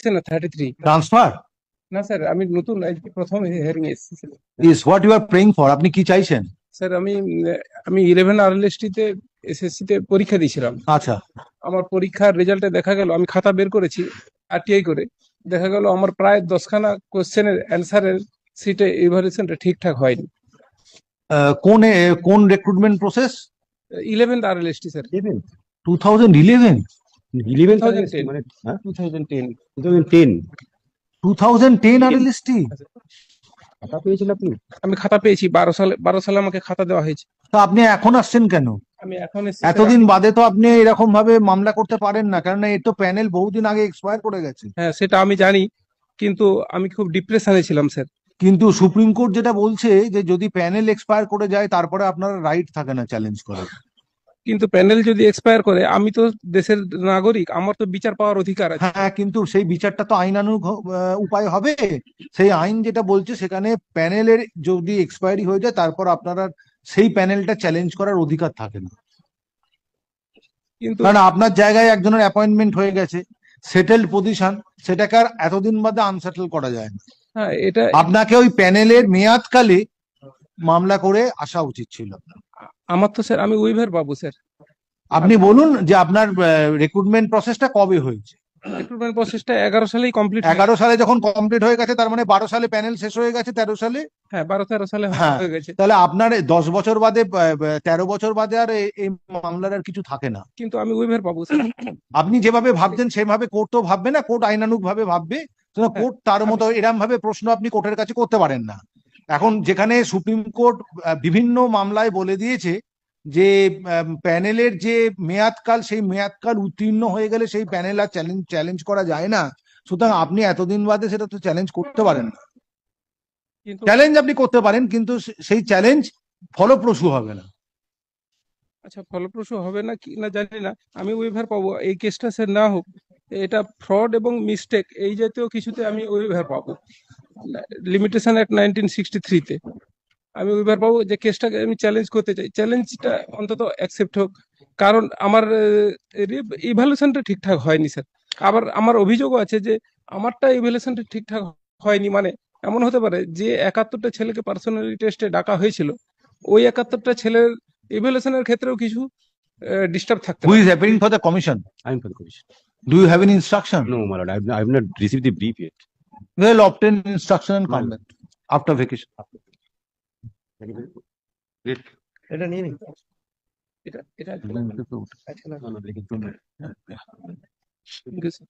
না 33। ট্রান্সফার না স্যার, আমি নতুন আজকে প্রথম হিয়ারিং এসেছি sir. Is what you are praying for. আপনি কি চাইছেন? স্যার আমি 11 আরএলএসটি-তে এসএসসি তে পরীক্ষা দিয়েছিলাম। আচ্ছা, আমার পরীক্ষার রেজাল্টে দেখা গেল, আমি খাতা বের করেছি আরটিআই করে, দেখা গেল আমার প্রায় 10খানা কোশ্চেনের অ্যান্সারের সিটে ইভালুয়েশনটা ঠিকঠাক হয়নি। কোন কোন রিক্রুটমেন্ট প্রসেস? 11 আরএলএসটি স্যার। 2011? 2010 মানে 2010 2010 2010 আরএলএসটি? খাতা পেয়েছেন আপনি? আমি খাতা পেয়েছি 12 সালে আমাকে খাতা দেওয়া হয়েছে। তো আপনি এখন আসছেন কেন? আমি এখন এসেছি স্যার। এতদিন বাদে তো আপনি এরকম ভাবে মামলা করতে পারেন না, কারণ এর তো প্যানেল বহুদিন আগে এক্সপায়ার করে গেছে। হ্যাঁ, সেটা আমি জানি, কিন্তু আমি খুব ডিপ্রেশনে ছিলাম স্যার। কিন্তু সুপ্রিম কোর্ট যেটা বলছে যে যদি প্যানেল এক্সপায়ার করে যায় তারপরে আপনার রাইট থাকে না চ্যালেঞ্জ করার। কিন্তু প্যানেল যদি এক্সপায়ার করে, আমি তো দেশের নাগরিক, আমার তো বিচার পাওয়ার অধিকার আছে। হ্যাঁ, কিন্তু সেই বিচারটা তো আইনানুগ উপায় হবে। সেই আইন যেটা বলছে সেখানে প্যানেলের যদি এক্সপায়ারি হয়ে যায় তারপর আপনারা সেই প্যানেলটা চ্যালেঞ্জ করার অধিকার থাকে না। কিন্তু কারণ আপনার জায়গায় একজনের অ্যাপয়েন্টমেন্ট হয়ে গেছে, সেটেলড পজিশন, সেটাকে আর এতদিন বাদে আনসেটেল করা যায় না। হ্যাঁ, এটা আপনাকে ওই প্যানেলের মেয়াদকালে মামলা করে আসা উচিত ছিল। আমার তো স্যার, আমি উইভার পাবো স্যার। আপনি বলুন যে আপনার রিক্রুটমেন্ট প্রসেসটা কবে হয়েছে? রিক্রুটমেন্ট প্রসেসটা 11 সালেই কমপ্লিট। 11 সালে যখন কমপ্লিট হয়ে গেছে, তার মানে 12 সালে প্যানেল শেষ হয়ে গেছে, 13 সালে। হ্যাঁ, 12-13 সালে হ্যাঁ, হয়ে গেছে। তাহলে আপনার 10 বছর বাদে 13 বছর বাদে আর এই মামলার আর কিছু থাকে না। কিন্তু আমি উইভার পাবো স্যার। আপনি যেভাবে ভাবছেন সেভাবে কোর্ট তো ভাববে না, কোর্ট আইনানুগ ভাবে ভাববে। কোর্ট তার মতো এরম ভাবে প্রশ্ন আপনি কোর্টের কাছে করতে পারেন না। এখন যেখানে সুপ্রিম কোর্ট বিভিন্ন মামলায় বলে দিয়েছে যে প্যানেলের যে মেয়াদকাল, সেই মেয়াদকাল উত্তীর্ণ হয়ে গেলে সেই প্যানেল আর চ্যালেঞ্জ করা যায় না। সুতরাং আপনি এতদিন বাদে সেটা তো চ্যালেঞ্জ করতে পারেন না। কিন্তু চ্যালেঞ্জ আপনি করতে পারেন, কিন্তু সেই চ্যালেঞ্জ ফলপ্রসূ হবে না। আচ্ছা, ফলপ্রসূ হবে না কি না জানি না, আমি উইভার পাবো। এই কেসটা স্যার না হোক, এটা ফ্রড এবং মিস্টেক এই জাতীয় কিছুতে আমি উইভার পাবো। লিমিটেশন অ্যাক্ট 1963-তে আমি উইভার পাবো। যে কেসটাকে আমি চ্যালেঞ্জ করতে চাই, চ্যালেঞ্জটা অন্তত অ্যাকসেপ্ট হোক। কারণ আমার ইভ্যালুয়েশনটা ঠিকঠাক হয়নি স্যার। আবার আমার অভিযোগও আছে যে আমারটা ইভ্যালুয়েশনটা ঠিকঠাক হয়নি। মানে এমন হতে পারে যে 71টা ছেলেকে পার্সোনালিটি টেস্টে ডাকা হয়েছিল, ওই 71টা ছেলের ইভ্যালুয়েশনের ক্ষেত্রেও কিছু ডিস্টার্ব থাকতে Who পারে। is appearing for the commission? I'm for the commission. Do you have any instruction? No, my lord, I've not received the brief yet. Well, obtain instruction and No. come back after vacation. Great. এটা নিয়ে নিন। এটা No, no, আচ্ছা, না। Thank you, sir.